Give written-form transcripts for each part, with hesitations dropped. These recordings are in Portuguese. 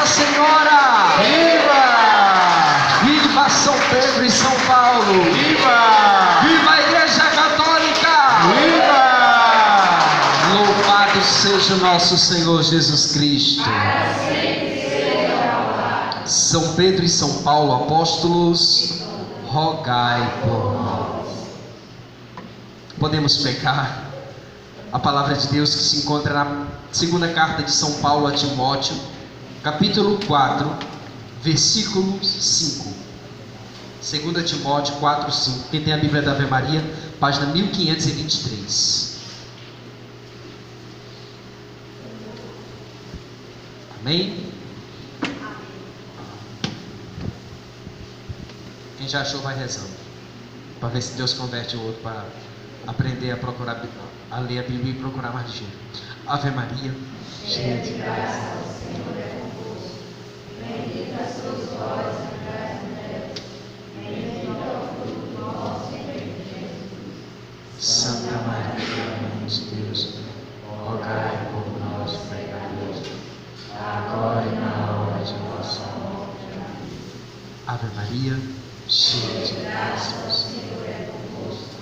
Nossa Senhora! Viva! Viva São Pedro e São Paulo! Viva! Viva a Igreja Católica! Viva! Louvado seja o nosso Senhor Jesus Cristo! São Pedro e São Paulo, apóstolos, rogai por nós. Podemos pecar a palavra de Deus que se encontra na segunda carta de São Paulo a Timóteo, capítulo 4, versículo 5. 2 Timóteo 4, 5. Quem tem a Bíblia da Ave Maria, página 1523. Amém? Quem já achou vai rezando, para ver se Deus converte o outro para aprender a procurar, a ler a Bíblia e procurar mais de jeito. Ave Maria, cheia de graça, o Senhor é convosco. Bendita sois vós entre as mulheres, bendito é o fruto do vosso ventre, Jesus. Santa Maria, Mãe de Deus, rogai por nós, pecadores, Agora e na hora de vossa morte. Amém. Ave Maria, cheia de graça, O Senhor é convosco.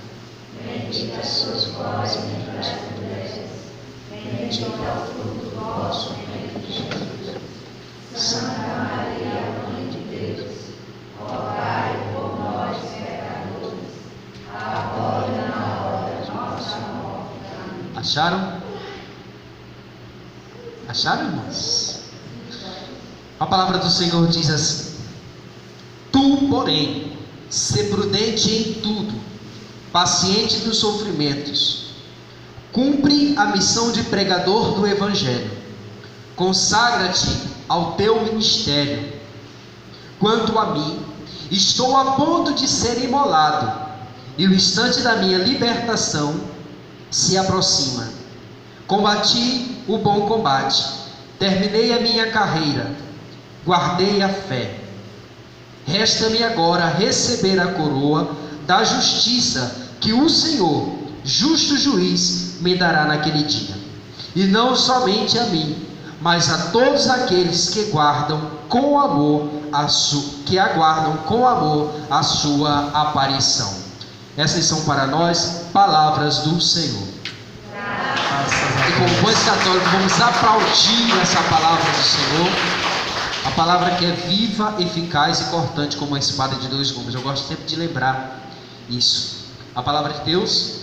Bendita sois vós entre as mulheres, bendito é o fruto do vosso ventre, Jesus. Santa Maria, Mãe de Deus, rogai por nós, pecadores, agora e na hora de nossa morte. Amém. Acharam? Acharam, irmãos? A palavra do Senhor diz assim: tu, porém, sê prudente em tudo, paciente nos sofrimentos, cumpre a missão de pregador do Evangelho, consagra-te ao teu ministério. Quanto a mim, estou a ponto de ser imolado, e o instante da minha libertação se aproxima. Combati o bom combate, terminei a minha carreira, guardei a fé. Resta-me agora receber a coroa da justiça que o Senhor, justo juiz, me dará naquele dia. E não somente a mim, mas a todos aqueles que aguardam com amor a sua aparição. Essas são para nós palavras do Senhor. E como bons católicos vamos aplaudir essa palavra do Senhor. A palavra que é viva, eficaz e cortante como uma espada de dois gumes. Eu gosto sempre de lembrar isso. A palavra de Deus,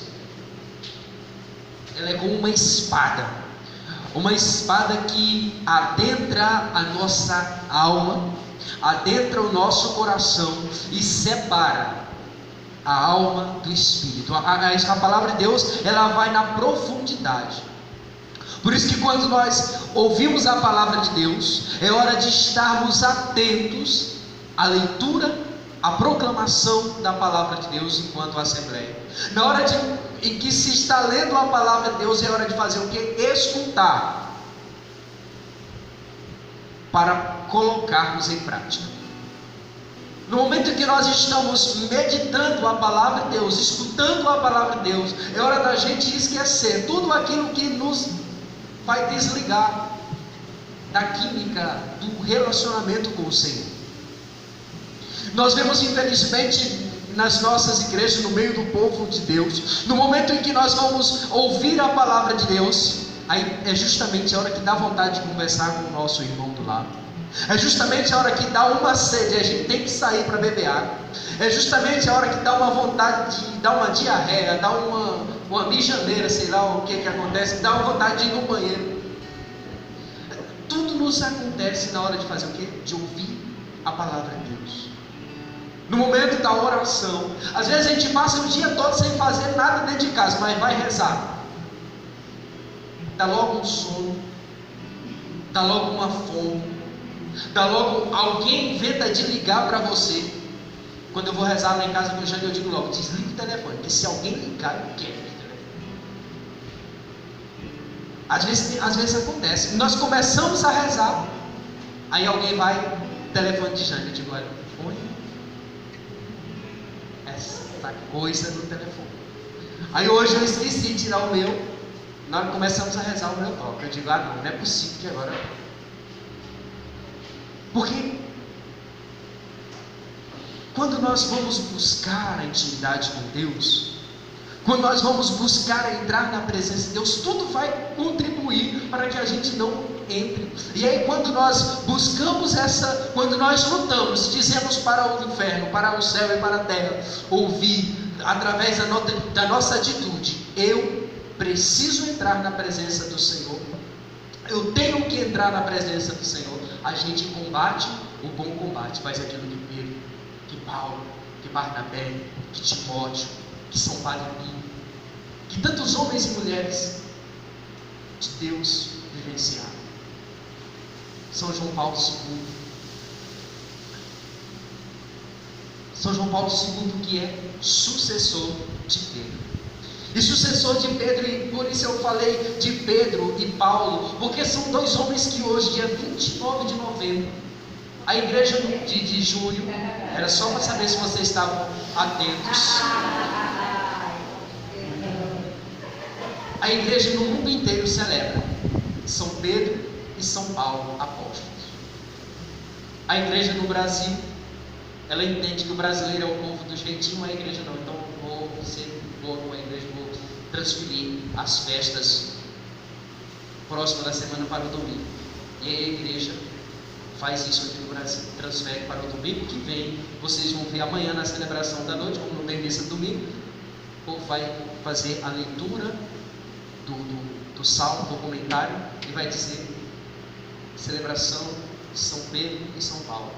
ela é como uma espada que adentra a nossa alma, adentra o nosso coração e separa a alma do espírito. A palavra de Deus, ela vai na profundidade. Por isso que quando nós ouvimos a palavra de Deus, é hora de estarmos atentos à leitura, à proclamação da palavra de Deus enquanto assembleia. Na hora em que se está lendo a palavra de Deus, é hora de fazer o que? Escutar, para colocarmos em prática. No momento em que nós estamos meditando a palavra de Deus, escutando a palavra de Deus, é hora da gente esquecer tudo aquilo que nos vai desligar da química do relacionamento com o Senhor. Nós vemos, infelizmente, nas nossas igrejas, no meio do povo de Deus, no momento em que nós vamos ouvir a palavra de Deus, aí é justamente a hora que dá vontade de conversar com o nosso irmão do lado. É justamente a hora que dá uma sede, a gente tem que sair para beber água. É justamente a hora que dá uma vontade de dar uma diarreia, dá uma mijaneira, sei lá o que acontece, dá uma vontade de ir no banheiro. Tudo nos acontece na hora de fazer o quê? De ouvir a palavra de Deus. No momento da oração, às vezes a gente passa o dia todo sem fazer nada dentro de casa, mas vai rezar. Dá logo um sono, dá logo uma fome, dá logo, alguém inventa de ligar para você. Quando eu vou rezar lá em casa com o Jânio, eu digo logo: desliga o telefone, porque se alguém ligar, eu quero o telefone. Às vezes acontece, nós começamos a rezar, aí alguém vai, telefone de Jânio, eu digo: olha, põe essa coisa no telefone. Aí hoje eu esqueci de tirar o meu, nós começamos a rezar, o meu toque. Eu digo: ah não é possível que agora Porque quando nós vamos buscar a intimidade com Deus, quando nós vamos buscar entrar na presença de Deus, tudo vai contribuir para que a gente não entre. E aí quando nós buscamos quando nós lutamos, dizemos para o inferno, para o céu e para a terra, ouvir através da nossa atitude: eu preciso entrar na presença do Senhor, eu tenho que entrar na presença do Senhor. A gente combate o bom combate, faz aquilo que Pedro, que Paulo, que Barnabé, que Timóteo, que São Paulo, que tantos homens e mulheres de Deus vivenciaram. São João Paulo II. São João Paulo II, que é sucessor de Pedro. E sucessor de Pedro, e por isso eu falei de Pedro e Paulo, porque são dois homens que hoje, dia 29 de novembro, a igreja de junho, era só para saber se vocês estavam atentos, a igreja no mundo inteiro celebra São Pedro e São Paulo, apóstolos. A igreja no Brasil, ela entende que o brasileiro é o povo do jeitinho, a igreja não. Então vou numa igreja, vou transferir as festas próximas da semana para o domingo. E aí a igreja faz isso aqui no Brasil, transfere para o domingo que vem. Vocês vão ver amanhã na celebração da noite, como no meio missa do domingo, o povo vai fazer a leitura do salmo, do comentário, e vai dizer: celebração de São Pedro e São Paulo.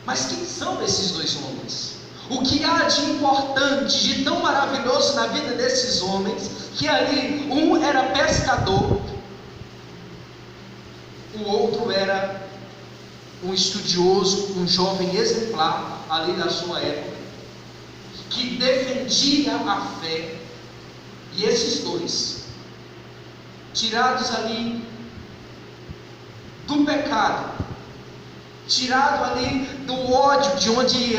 Mas quem são esses dois homens? O que há de importante, de tão maravilhoso na vida desses homens, que ali um era pescador, o outro era um estudioso, um jovem exemplar ali da sua época, que defendia a fé. E esses dois, tirados ali do pecado, tirado ali do ódio, de onde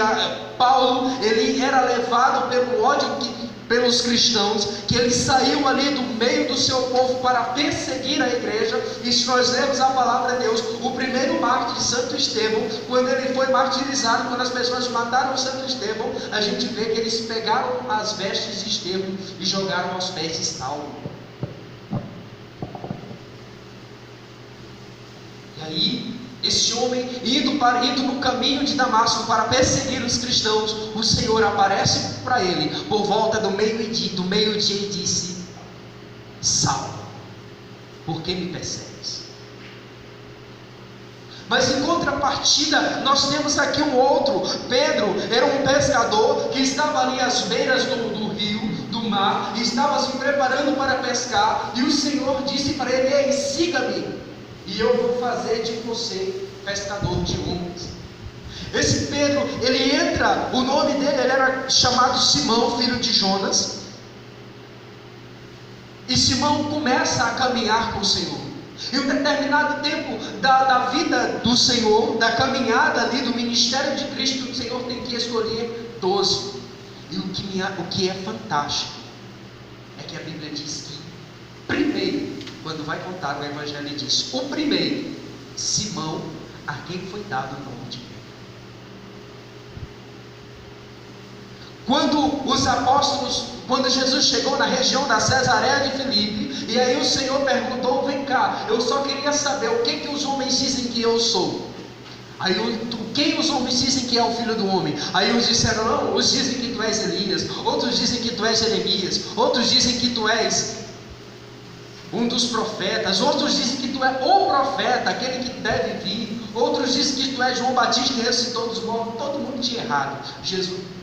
Paulo, ele era levado pelo ódio pelos cristãos, que ele saiu ali do meio do seu povo para perseguir a igreja. E se nós lemos a palavra de Deus, o primeiro mártir, Santo Estevão, quando ele foi martirizado, quando as pessoas mataram Santo Estevão, a gente vê que eles pegaram as vestes de Estevão e jogaram aos pés de Saulo. E aí, esse homem indo no caminho de Damasco para perseguir os cristãos, o Senhor aparece para ele por volta do meio-dia e disse: Saulo, por que me persegues? Mas em contrapartida, nós temos aqui um outro. Pedro era um pescador que estava ali às beiras do rio, do mar, e estava se preparando para pescar, e o Senhor disse para ele: ei, siga-me, e eu vou fazer de você pescador de homens. Esse Pedro, ele entra, o nome dele, ele era chamado Simão, filho de Jonas. E Simão começa a caminhar com o Senhor. Em um determinado tempo da vida do Senhor, da caminhada ali do ministério de Cristo, o Senhor tem que escolher 12. E o que é fantástico é que a Bíblia diz que primeiro, quando vai contar o Evangelho, ele diz: o primeiro, Simão, a quem foi dado o nome de Pedro. Quando os apóstolos, quando Jesus chegou na região da Cesareia de Filipe, e aí o Senhor perguntou: vem cá, eu só queria saber o que os homens dizem que eu sou. Aí quem os homens dizem que é o Filho do Homem? Aí uns disseram: não, uns dizem que tu és Elias, outros dizem que tu és Jeremias, outros dizem que tu és um dos profetas, outros dizem que tu é o profeta, aquele que deve vir, outros dizem que tu és João Batista que ressuscitou dos mortos. Todo mundo tinha errado.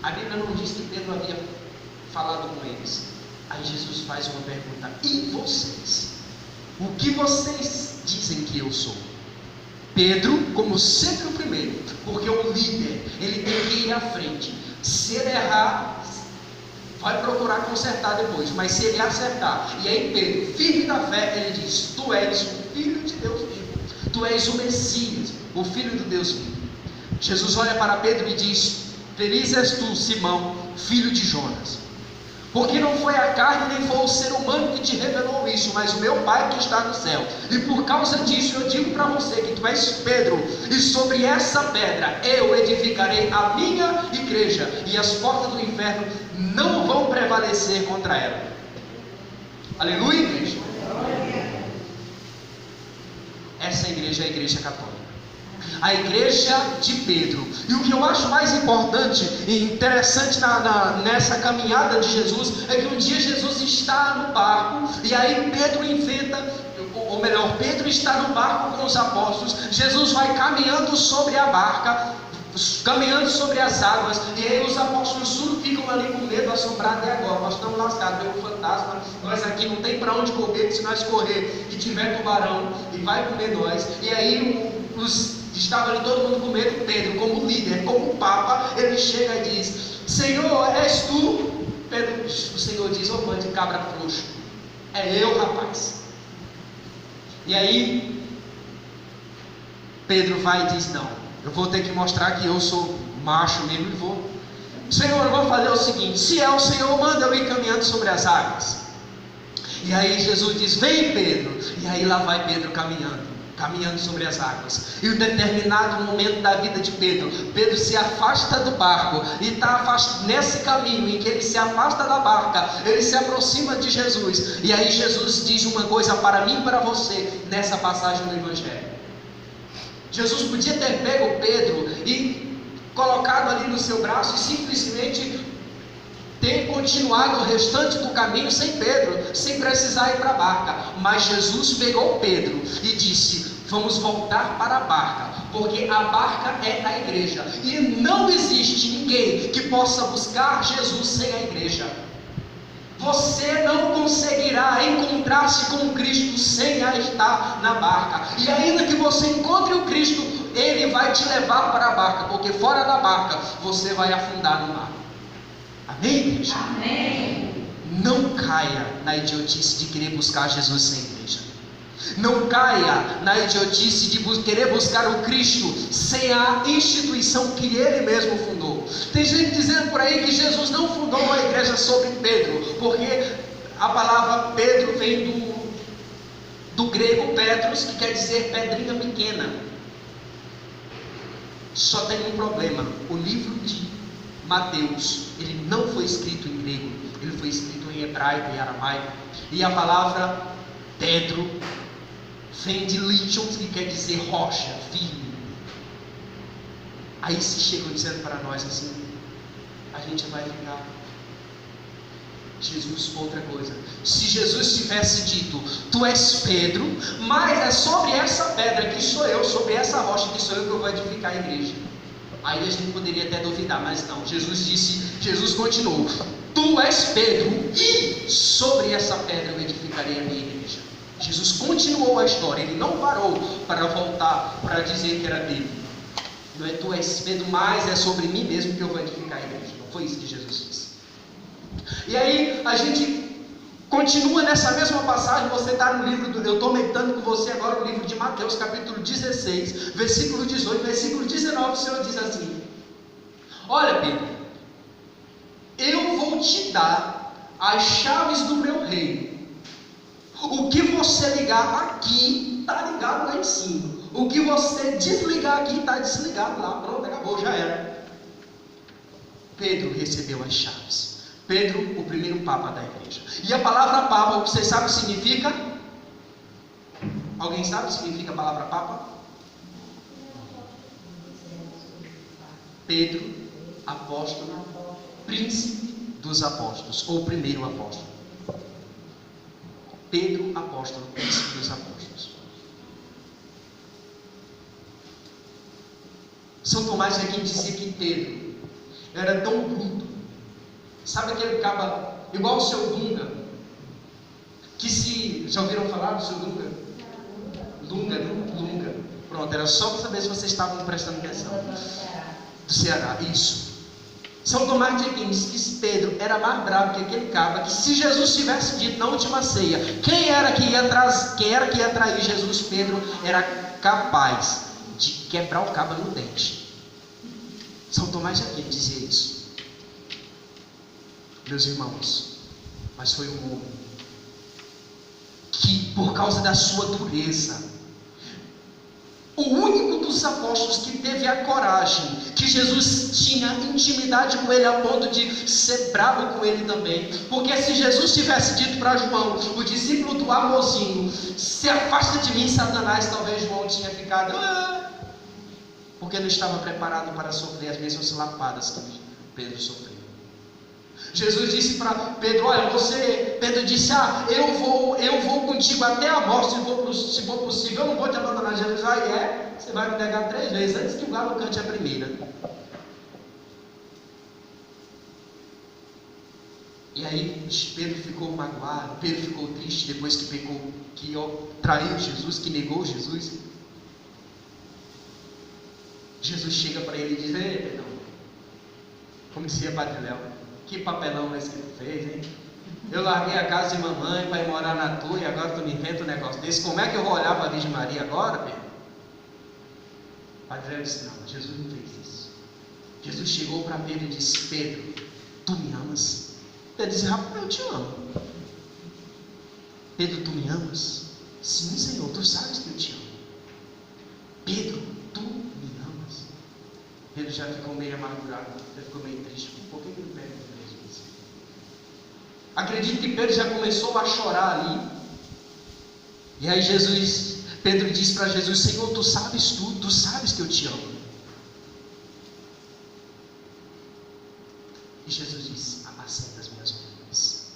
A Bíblia não diz que Pedro havia falado com eles. Aí Jesus faz uma pergunta: e vocês? O que vocês dizem que eu sou? Pedro, como sempre o primeiro, porque o líder, ele tem que ir à frente. Se ele errar, vai procurar consertar depois, mas se ele acertar, e aí Pedro, firme da fé, ele diz: tu és o Filho de Deus vivo, tu és o Messias, o Filho de Deus vivo. Jesus olha para Pedro e diz: feliz és tu, Simão, filho de Jonas, Porque não foi a carne nem foi o ser humano que te revelou isso, mas o meu Pai que está no céu. E por causa disso eu digo para você que tu és Pedro, e sobre essa pedra eu edificarei a minha igreja, e as portas do inferno não vão prevalecer contra ela. Aleluia, igreja. Essa igreja é a igreja católica, a igreja de Pedro. E o que eu acho mais importante e interessante nessa caminhada de Jesus é que um dia Jesus está no barco, e aí Pedro enfrenta, ou melhor, Pedro está no barco com os apóstolos. Jesus vai caminhando sobre a barca, caminhando sobre as águas, e aí os apóstolos tudo ficam ali com medo, assombrados. E agora? Nós estamos lascados pelo fantasma, nós aqui não tem para onde correr, se nós correr e tiver tubarão e vai comer nós. E aí estava ali todo mundo com medo. Pedro, como líder, como papa, ele chega e diz: Senhor, és tu? Pedro, o Senhor diz: ô mãe de cabra frouxo, é eu, rapaz. E aí Pedro vai e diz: não, eu vou ter que mostrar que eu sou macho mesmo, e vou. Senhor, eu vou fazer o seguinte: se é o Senhor, manda eu ir caminhando sobre as águas. E aí Jesus diz: vem, Pedro. E aí lá vai Pedro caminhando sobre as águas. E em um determinado momento da vida de Pedro, Pedro se afasta do barco, e está nesse caminho em que ele se afasta da barca, ele se aproxima de Jesus. E aí Jesus diz uma coisa para mim e para você nessa passagem do Evangelho. Jesus podia ter pego Pedro e colocado ali no seu braço e simplesmente ter continuado o restante do caminho sem Pedro, sem precisar ir para a barca. Mas Jesus pegou Pedro e disse: vamos voltar para a barca, porque a barca é a igreja, e não existe ninguém que possa buscar Jesus sem a igreja. Você não conseguirá encontrar-se com Cristo sem estar na barca. E ainda que você encontre o Cristo, Ele vai te levar para a barca, porque fora da barca você vai afundar no mar. Amém, igreja? Amém. Não caia na idiotice de querer buscar Jesus sem igreja. Não caia na idiotice de querer buscar o Cristo sem a instituição que Ele mesmo fundou. Tem gente dizendo por aí que Jesus não fundou uma igreja sobre Pedro, porque a palavra Pedro vem do grego Petros, que quer dizer pedrinha pequena. Só tem um problema: o livro de Mateus, ele não foi escrito em grego, ele foi escrito em hebraico e aramaico. E a palavra Pedro vem de lichon, que quer dizer rocha, firme. Aí se chegam dizendo para nós assim: a gente vai ficar. Jesus, outra coisa, se Jesus tivesse dito: tu és Pedro, mas é sobre essa pedra que sou eu, sobre essa rocha que sou eu, que eu vou edificar a igreja, aí a gente poderia até duvidar. Mas não, Jesus continuou: tu és Pedro, e sobre essa pedra eu edificarei a minha igreja. Jesus continuou a história, ele não parou para voltar para dizer que era Pedro. Não é tu és Pedro, mas é sobre mim mesmo que eu vou edificar a igreja. Não foi isso que Jesus disse. E aí a gente continua nessa mesma passagem. Você está no livro eu estou meditando com você agora no livro de Mateus, capítulo 16, versículo 18, versículo 19. O Senhor diz assim: olha, Pedro, eu vou te dar as chaves do meu reino. O que você ligar aqui, está ligado lá em cima. O que você desligar aqui, está desligado lá. Pronto, acabou, já era. Pedro recebeu as chaves. Pedro, o primeiro papa da igreja. E a palavra papa, você sabe o que significa? Alguém sabe o que significa a palavra papa? Pedro, apóstolo, príncipe dos apóstolos, ou primeiro apóstolo. Pedro, apóstolo, príncipe dos apóstolos. São Tomás de Aquino dizia que Pedro era tão bruto. Sabe aquele caba, igual o seu Dunga, que se... já ouviram falar do seu Dunga? Lunga. Pronto, era só para saber se vocês estavam prestando atenção. Do Ceará, isso. São Tomás de Aquino disse que Pedro era mais bravo que aquele caba, que se Jesus tivesse dito na última ceia, quem era que ia trair Jesus, Pedro era capaz de quebrar o caba no dente. São Tomás de Aquino dizia isso. Meus irmãos, Mas foi um homem que, por causa da sua dureza, o único dos apóstolos que teve a coragem, que Jesus tinha intimidade com ele a ponto de ser bravo com ele também. Porque se Jesus tivesse dito para João, o discípulo do amorzinho, se afasta de mim, Satanás, talvez João tinha ficado, porque não estava preparado para sofrer as mesmas lapadas que Pedro sofreu. Jesus disse para Pedro, olha, Pedro disse, eu vou contigo até a morte, se for possível, eu não vou te abandonar. Jesus, você vai me negar 3 vezes antes que o galo cante a primeira. E aí Pedro ficou magoado, Pedro ficou triste depois que pecou, que traiu Jesus, que negou Jesus. Jesus chega para ele e diz, ei Pedro, como dizia Padre Léo, que papelão esse que tu fez, hein? Eu larguei a casa de mamãe para ir morar na tua e agora tu me inventa um negócio desse. Como é que eu vou olhar para a Virgem Maria agora, Pedro? Padre Léo disse, não, Jesus não fez isso. Jesus chegou para Pedro e disse, Pedro, tu me amas? Pedro disse, rapaz, eu te amo. Pedro, tu me amas? Sim, Senhor, tu sabes que eu te amo. Pedro, tu me amas? Pedro já ficou meio amargurado, já ficou meio triste. Por que ele pega Jesus? Acredito que Pedro já começou a chorar ali. E aí Pedro diz para Jesus, Senhor, tu sabes tudo, tu sabes que eu te amo. E Jesus disse, apacenta as minhas ovelhas.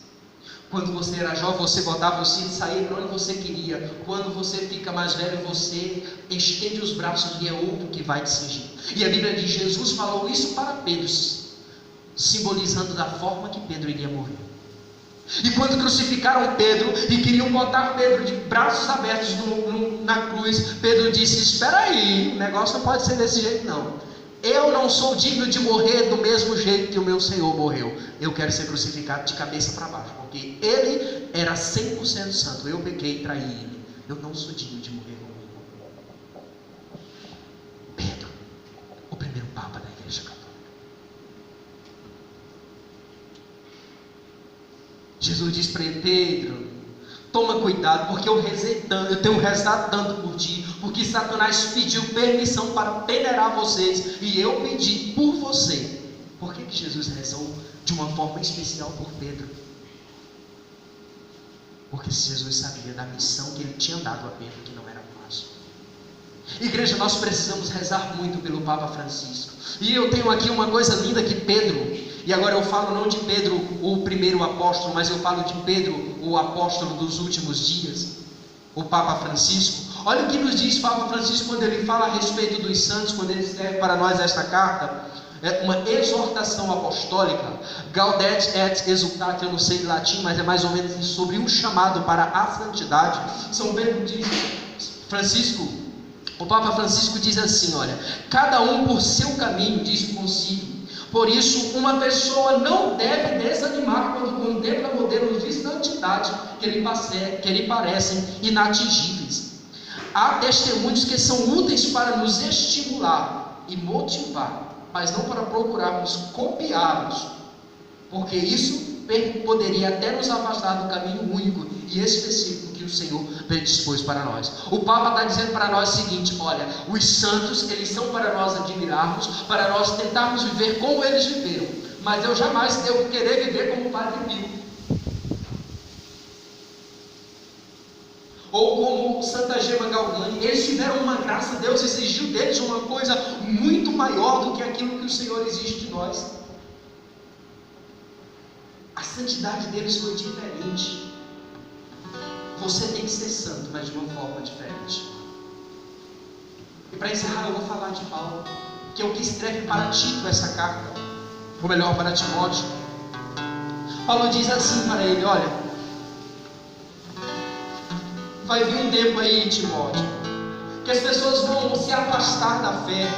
Quando você era jovem, você botava o cinto e saía para onde você queria. Quando você fica mais velho, você estende os braços e é outro que vai te cingir. E a Bíblia diz, Jesus falou isso para Pedro, simbolizando da forma que Pedro iria morrer. E quando crucificaram Pedro e queriam botar Pedro de braços abertos na cruz, Pedro disse, espera aí, o negócio não pode ser desse jeito não. Eu não sou digno de morrer do mesmo jeito que o meu Senhor morreu. Eu quero ser crucificado de cabeça para baixo, porque ele era 100% santo. Eu pequei e traí ele. Eu não sou digno de morrer como ele. Pedro, o primeiro Papa da Igreja Católica. Jesus diz para ele, Pedro, toma cuidado, porque eu tenho rezado tanto por ti, porque Satanás pediu permissão para peneirar vocês, e eu pedi por você. Por que Jesus rezou de uma forma especial por Pedro? Porque Jesus sabia da missão que ele tinha dado a Pedro, que não era fácil. Igreja, nós precisamos rezar muito pelo Papa Francisco. E eu tenho aqui uma coisa linda que Pedro, e agora eu falo não de Pedro, o primeiro apóstolo, mas eu falo de Pedro, o apóstolo dos últimos dias, o Papa Francisco. Olha o que nos diz Papa Francisco quando ele fala a respeito dos santos, quando ele escreve para nós esta carta. É uma exortação apostólica, Gaudet et Exultate, eu não sei de latim, mas é mais ou menos isso, sobre um chamado para a santidade. São Pedro diz, o Papa Francisco diz assim, olha, cada um por seu caminho, diz o concílio. Por isso, uma pessoa não deve desanimar quando contempla modelos de santidade que lhe parecem inatingíveis. Há testemunhos que são úteis para nos estimular e motivar, mas não para procurarmos copiá-los, porque isso poderia até nos afastar do caminho único e específico que o Senhor predispôs para nós. O Papa está dizendo para nós o seguinte, olha, os santos, eles são para nós admirarmos, para nós tentarmos viver como eles viveram, mas eu jamais devo querer viver como o Padre Pio, ou como Santa Gema Galgani. Eles tiveram uma graça, Deus exigiu deles uma coisa muito maior do que aquilo que o Senhor exige de nós. A santidade deles foi diferente. Você tem que ser santo, mas de uma forma diferente. E para encerrar, eu vou falar de Paulo, que é o que escreve para Tito essa carta, ou melhor, para Timóteo. Paulo diz assim para ele, olha, vai vir um tempo aí, Timóteo, que as pessoas vão se afastar da fé.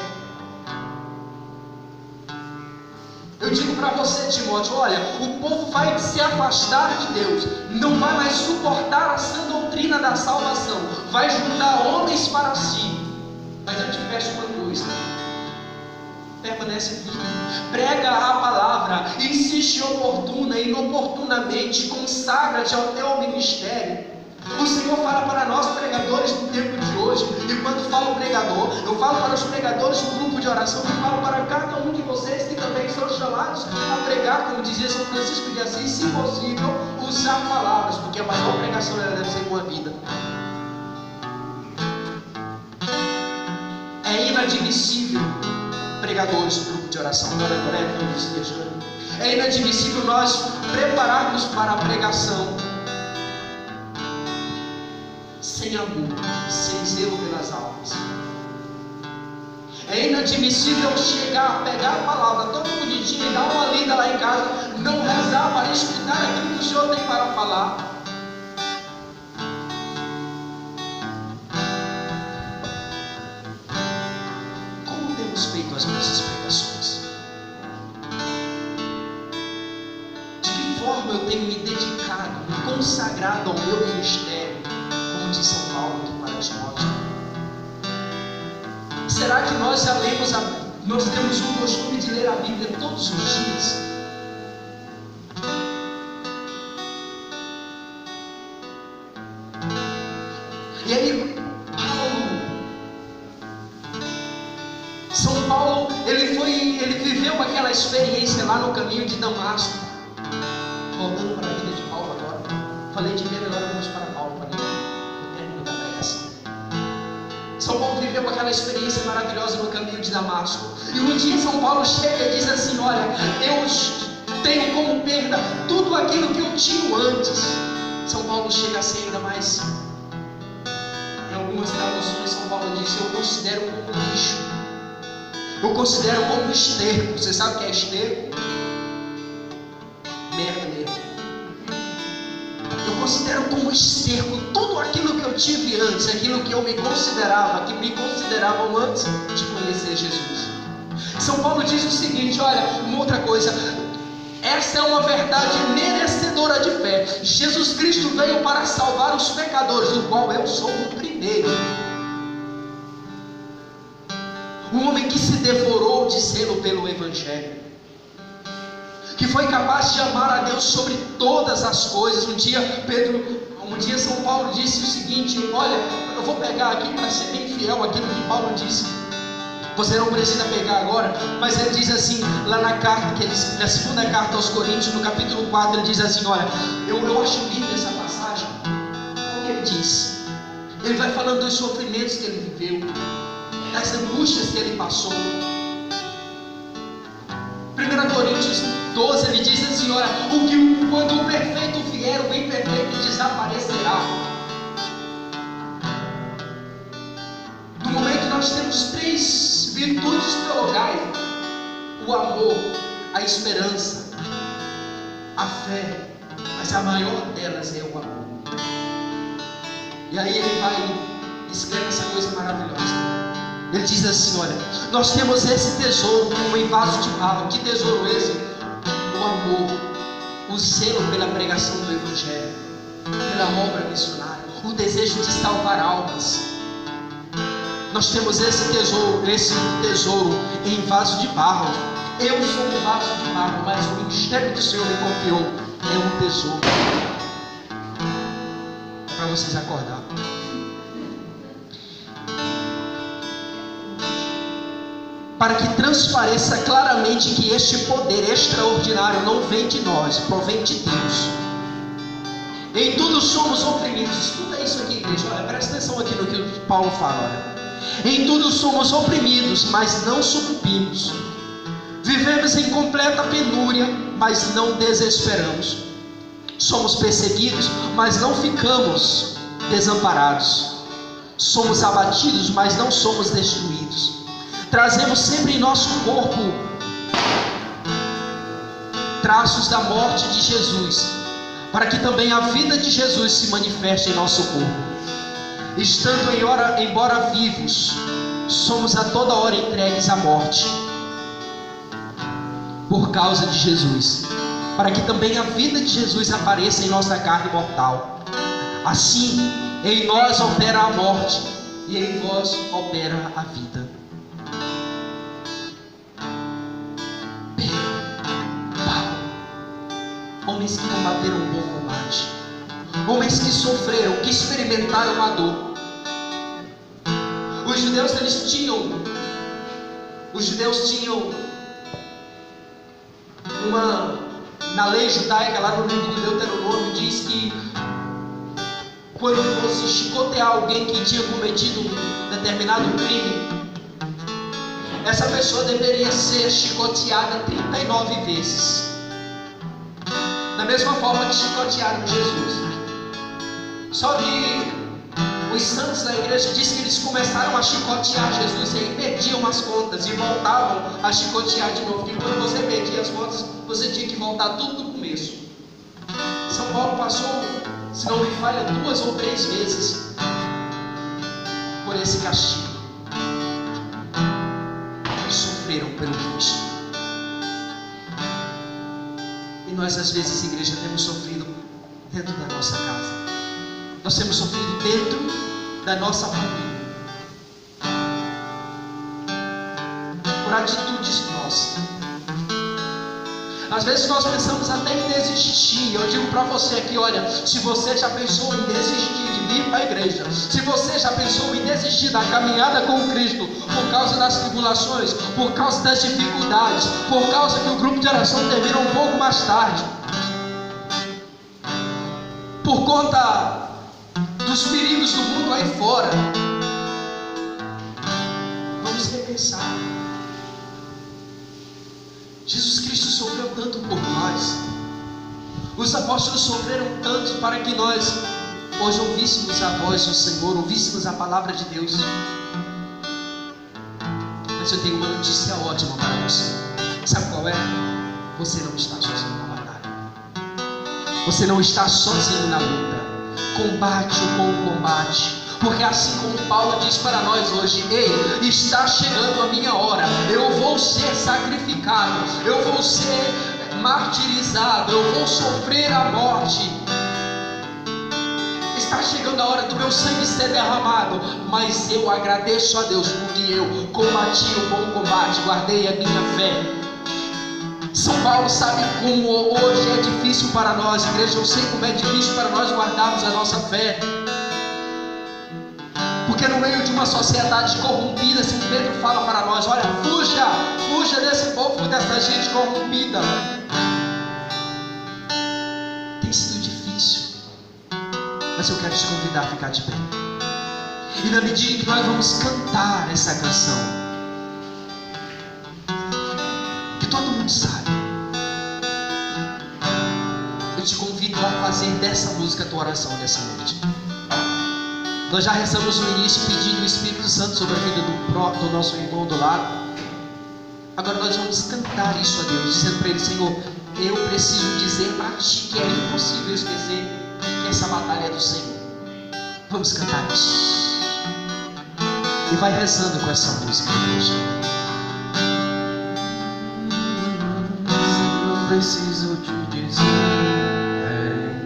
Eu digo para você, Timóteo, olha, o povo vai se afastar de Deus, não vai mais suportar a sã doutrina da salvação, vai juntar homens para si. Mas eu te peço uma coisa, permanece firme. Prega a palavra, insiste oportuna e inoportunamente, consagra-te ao teu ministério. O Senhor fala para nós pregadores do tempo de hoje, e quando falo pregador, eu falo para os pregadores do grupo de oração, eu falo para cada um de vocês que também são chamados a pregar, como dizia São Francisco de Assis, se possível, usar palavras, porque a maior pregação ela deve ser com a vida. É inadmissível, pregadores do grupo de oração, é inadmissível nós prepararmos para a pregação sem amor, sem zelo pelas almas. É inadmissível chegar, pegar a palavra toda bonitinha e dar uma lida lá em casa, não rezar para escutar aquilo que o Senhor tem para falar. Como temos feito as nossas pregações? De que forma eu tenho me dedicado, me consagrado ao meu ministério, como diz São Paulo aqui para Timóteo? Será que nós já lemos nós temos o costume de ler a Bíblia todos os dias? E aí, São Paulo, ele viveu aquela experiência lá no caminho de Damasco. Voltando para a vida de Paulo agora. Falei de Pedro, agora vamos para Paulo, para o término da pregação. São Paulo viveu aquela experiência maravilhosa no caminho de Damasco. E um dia São Paulo chega e diz assim: olha, eu tenho como perda tudo aquilo que eu tinha antes. São Paulo chega a ser ainda mais. Em algumas traduções São Paulo diz: eu considero como lixo, eu considero como esterco. Você sabe o que é esterco? Merda mesmo. Eu considero como esterco tudo aquilo que eu tive antes, aquilo que eu me considerava, que me consideravam antes de conhecer Jesus. São Paulo diz o seguinte: olha, uma outra coisa, essa é uma verdade merecedora de fé. Jesus Cristo veio para salvar os pecadores, do qual eu sou o primeiro. Um homem que se devorou de zelo pelo Evangelho, que foi capaz de amar a Deus sobre todas as coisas. Um dia São Paulo disse o seguinte: olha, eu vou pegar aqui para ser bem fiel àquilo que Paulo disse. Você não precisa pegar agora, mas ele diz assim, lá na carta, na segunda carta aos Coríntios, no capítulo 4, ele diz assim: olha, eu acho linda essa passagem. Olha o que ele diz. Ele vai falando dos sofrimentos que ele viveu, das angústias que ele passou. 1 Coríntios 12, ele diz assim: olha, quando o perfeito vier, o imperfeito desaparecerá. No momento nós temos 3 virtudes teologais: o amor, a esperança, a fé, mas a maior delas é o amor. E aí ele vai e escreve essa coisa maravilhosa. Ele diz assim: olha, nós temos esse tesouro como em vaso de barro. Que tesouro esse? O amor, o zelo pela pregação do Evangelho, pela obra missionária, o desejo de salvar almas. Nós temos esse tesouro em vaso de barro. Eu sou um vaso de barro, mas o ministério que o Senhor me confiou é um tesouro. É para vocês acordar. Para que transpareça claramente que este poder extraordinário não vem de nós, provém de Deus. Em tudo somos oprimidos. Escuta isso aqui, igreja. Olha, presta atenção aqui no que Paulo fala. Olha. Em tudo somos oprimidos, mas não sucumbimos. Vivemos em completa penúria, mas não desesperamos. Somos perseguidos, mas não ficamos desamparados. Somos abatidos, mas não somos destruídos. Trazemos sempre em nosso corpo traços da morte de Jesus, para que também a vida de Jesus se manifeste em nosso corpo. Estando embora vivos, somos a toda hora entregues à morte, por causa de Jesus, para que também a vida de Jesus apareça em nossa carne mortal. Assim, em nós opera a morte, e em vós opera a vida. homens que combateram um bom combate, homens que sofreram, que experimentaram a dor. Os judeus tinham na lei judaica, lá no livro do Deuteronômio, diz que quando fosse chicotear alguém que tinha cometido um determinado crime, essa pessoa deveria ser chicoteada 39 vezes. Da mesma forma que chicotearam Jesus. Só que os santos da igreja dizem que eles começaram a chicotear Jesus e aí perdiam as contas e voltavam a chicotear de novo. Porque quando você perdia as contas, você tinha que voltar tudo do começo. São Paulo passou, se não me falha, 2 ou 3 vezes por esse castigo. Eles sofreram pelo Cristo. E nós, às vezes, igreja, temos sofrido dentro da nossa casa. Nós temos sofrido dentro da nossa família, por atitudes nossas. Às vezes nós pensamos até em desistir. Eu digo para você aqui, olha, se você já pensou em desistir de vir para a igreja, se você já pensou em desistir da caminhada com Cristo, por causa das tribulações, por causa das dificuldades, por causa que o grupo de oração termina um pouco mais tarde, por conta dos perigos do mundo aí fora, vamos repensar. Jesus Cristo sofreu tanto por nós, os apóstolos sofreram tanto para que nós hoje ouvíssemos a voz do Senhor, ouvíssemos a palavra de Deus. Mas eu tenho uma notícia ótima para você. Sabe qual é? Você não está sozinho na batalha, você não está sozinho na luta. Combate o bom combate, porque assim como Paulo diz para nós hoje: ei, está chegando a minha hora, eu vou ser sacrificado, eu vou ser martirizado, eu vou sofrer a morte, está chegando a hora do meu sangue ser derramado, mas eu agradeço a Deus porque eu combati o bom combate, guardei a minha fé. São Paulo sabe como hoje é difícil para nós, igreja. Eu sei como é difícil para nós guardarmos a nossa fé, porque no meio de uma sociedade corrompida, assim, Pedro fala para nós: olha, fuja desse povo, dessa gente corrompida. Tem sido difícil, mas eu quero te convidar a ficar de pé, e na medida que nós vamos cantar essa canção, que todo mundo sabe, eu te convido a fazer dessa música a tua oração dessa noite. Nós já rezamos no início pedindo o Espírito Santo sobre a vida do nosso irmão do lado. Agora nós vamos cantar isso a Deus, dizendo para Ele: Senhor, eu preciso dizer para Ti que é impossível esquecer que essa batalha é do Senhor. Vamos cantar isso. E vai rezando com essa música, igreja. Senhor, preciso te dizer, é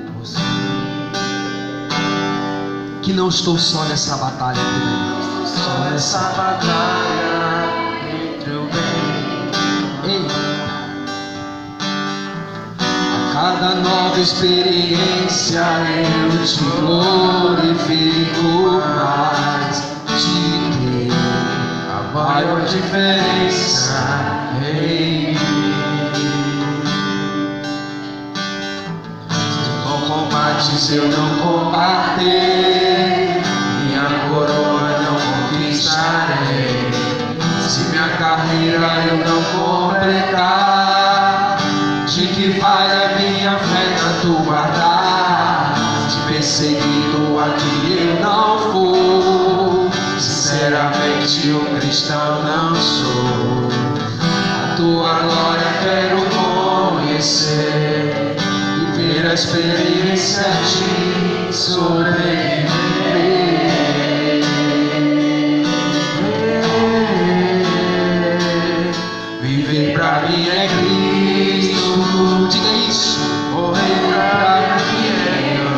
impossível, que não estou só nessa batalha também. só nessa batalha entre o bem. Ei. A cada nova experiência eu te glorifico mais. De ter A maior diferença em mim. Com combates eu não combater, minha coroa não conquistarei. Se minha carreira eu não completar, de que vale a minha fé tanto guardar? Se perseguido aqui eu não for, sinceramente um cristão não sou. A tua glória quero conhecer, viver a experiência de sobreviver. Viver pra mim é Cristo, diga isso. morrer pra mim é ganho.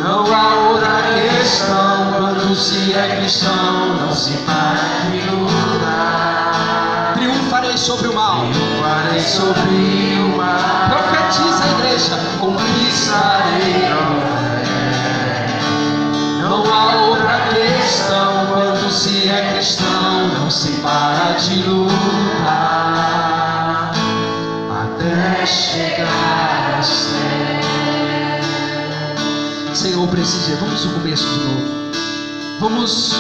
Não há outra questão, quando se é cristão, não se para de lutar. Triunfarei sobre o mal. Triunfarei sobre o mal. Profetiza. igreja, conquistarei. Não há outra questão, quando se é cristão, não se para de lutar até chegar ao céu. Senhor, precisa, vamos no começo de novo. Vamos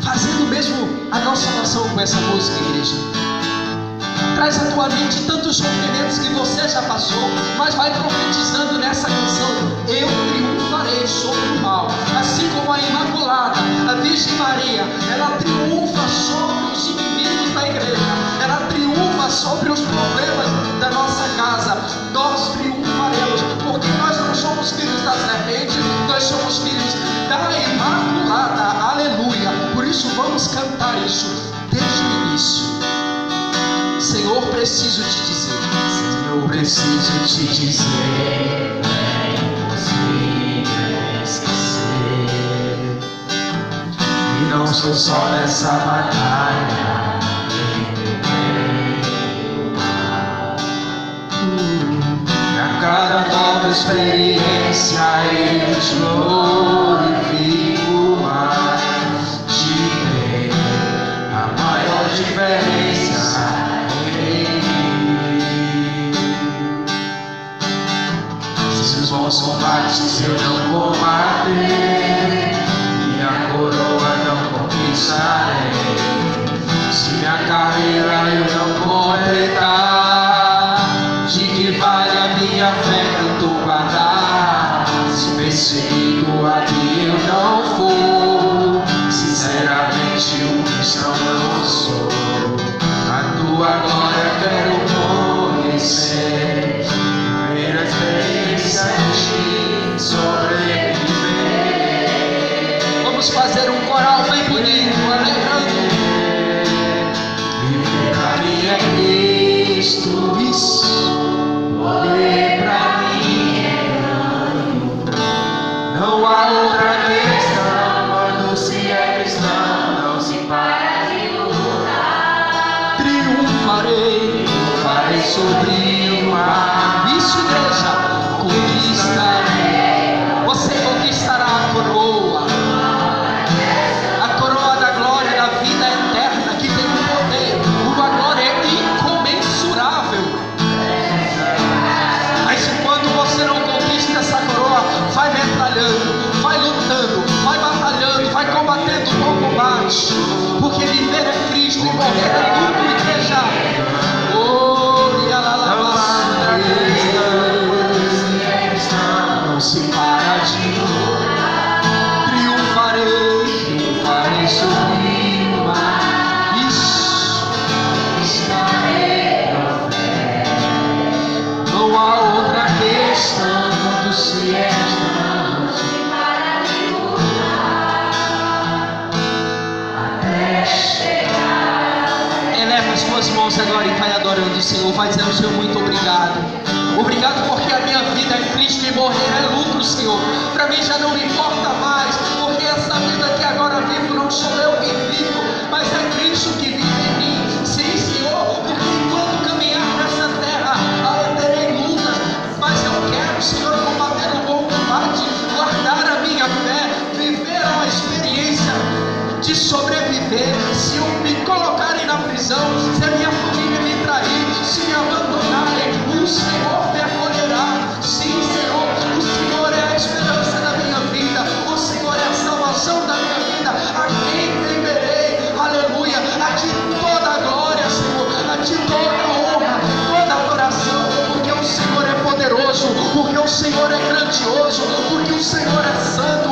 fazendo mesmo a nossa oração com essa música, igreja. Traz à tua mente tantos sofrimentos que você já passou, mas vai profetizando nessa canção: eu triunfarei sobre o mal. Assim como a Imaculada, a Virgem Maria, ela triunfa sobre os inimigos da igreja, ela triunfa sobre os problemas da nossa casa. Nós triunfaremos, porque nós não somos filhos da serpente, nós somos filhos da Imaculada. Aleluia. Por isso vamos cantar isso desde o início. Senhor, preciso te dizer, Senhor, preciso te dizer, é impossível esquecer. E não sou só nessa batalha, entre o bem e o mal. A cada nova experiência eu te glorifico mais. De ver a maior diferença. Se os bons combates eu não combater, minha coroa não conquistarei. Se minha carreira eu não completar, de que vale a minha fé tanto guardar? Se perseguido aqui eu não for, sinceramente um cristão não sou. A tua glória quero conhecer, viver a experiência de sobreviver. vamos fazer um coral bem bonito, alegrando. Viver pra mim é Cristo, isso. Morrer pra mim é ganho. Não há outra questão, quando se é cristão, não se para de lutar. Triunfarei Sobre o mar, isso, igreja, conquistarei. Você conquistará a coroa da glória, da vida eterna, que tem um poder, uma glória incomensurável. Mas enquanto você não conquista essa coroa, vai metralhando, vai lutando, vai batalhando, vai combatendo o bom combate, porque viver é Cristo e morrer é lucro, igreja. Não se para de lutar. Triunfarei sobre o mar. Isso. Estarei na fé. Não há outra questão, quando se é cristão, não se para de lutar até chegar. Eleva as tuas mãos agora e vai adorando o Senhor, vai dizendo: Senhor, muito obrigado. Obrigado porque a minha vida é Cristo e morrer é lucro, Senhor. Para mim já não me importa mais, porque essa vida que agora vivo não sou eu que vivo, mas é Cristo que vive em mim. Sim, Senhor, porque enquanto caminhar nessa terra, eu terei lutas, mas eu quero, Senhor, combater o bom combate, guardar a minha fé, viver uma experiência de sobreviver. Se eu me colocarem na prisão, se a minha família me trair, se me abandonarem, o Senhor me acolherá. Sim, Senhor, o Senhor é a esperança da minha vida, o Senhor é a salvação da minha vida. A quem temerei? Aleluia. A ti toda a glória, Senhor, a ti toda a honra, toda a adoração, porque o Senhor é poderoso, porque o Senhor é grandioso, porque o Senhor é santo,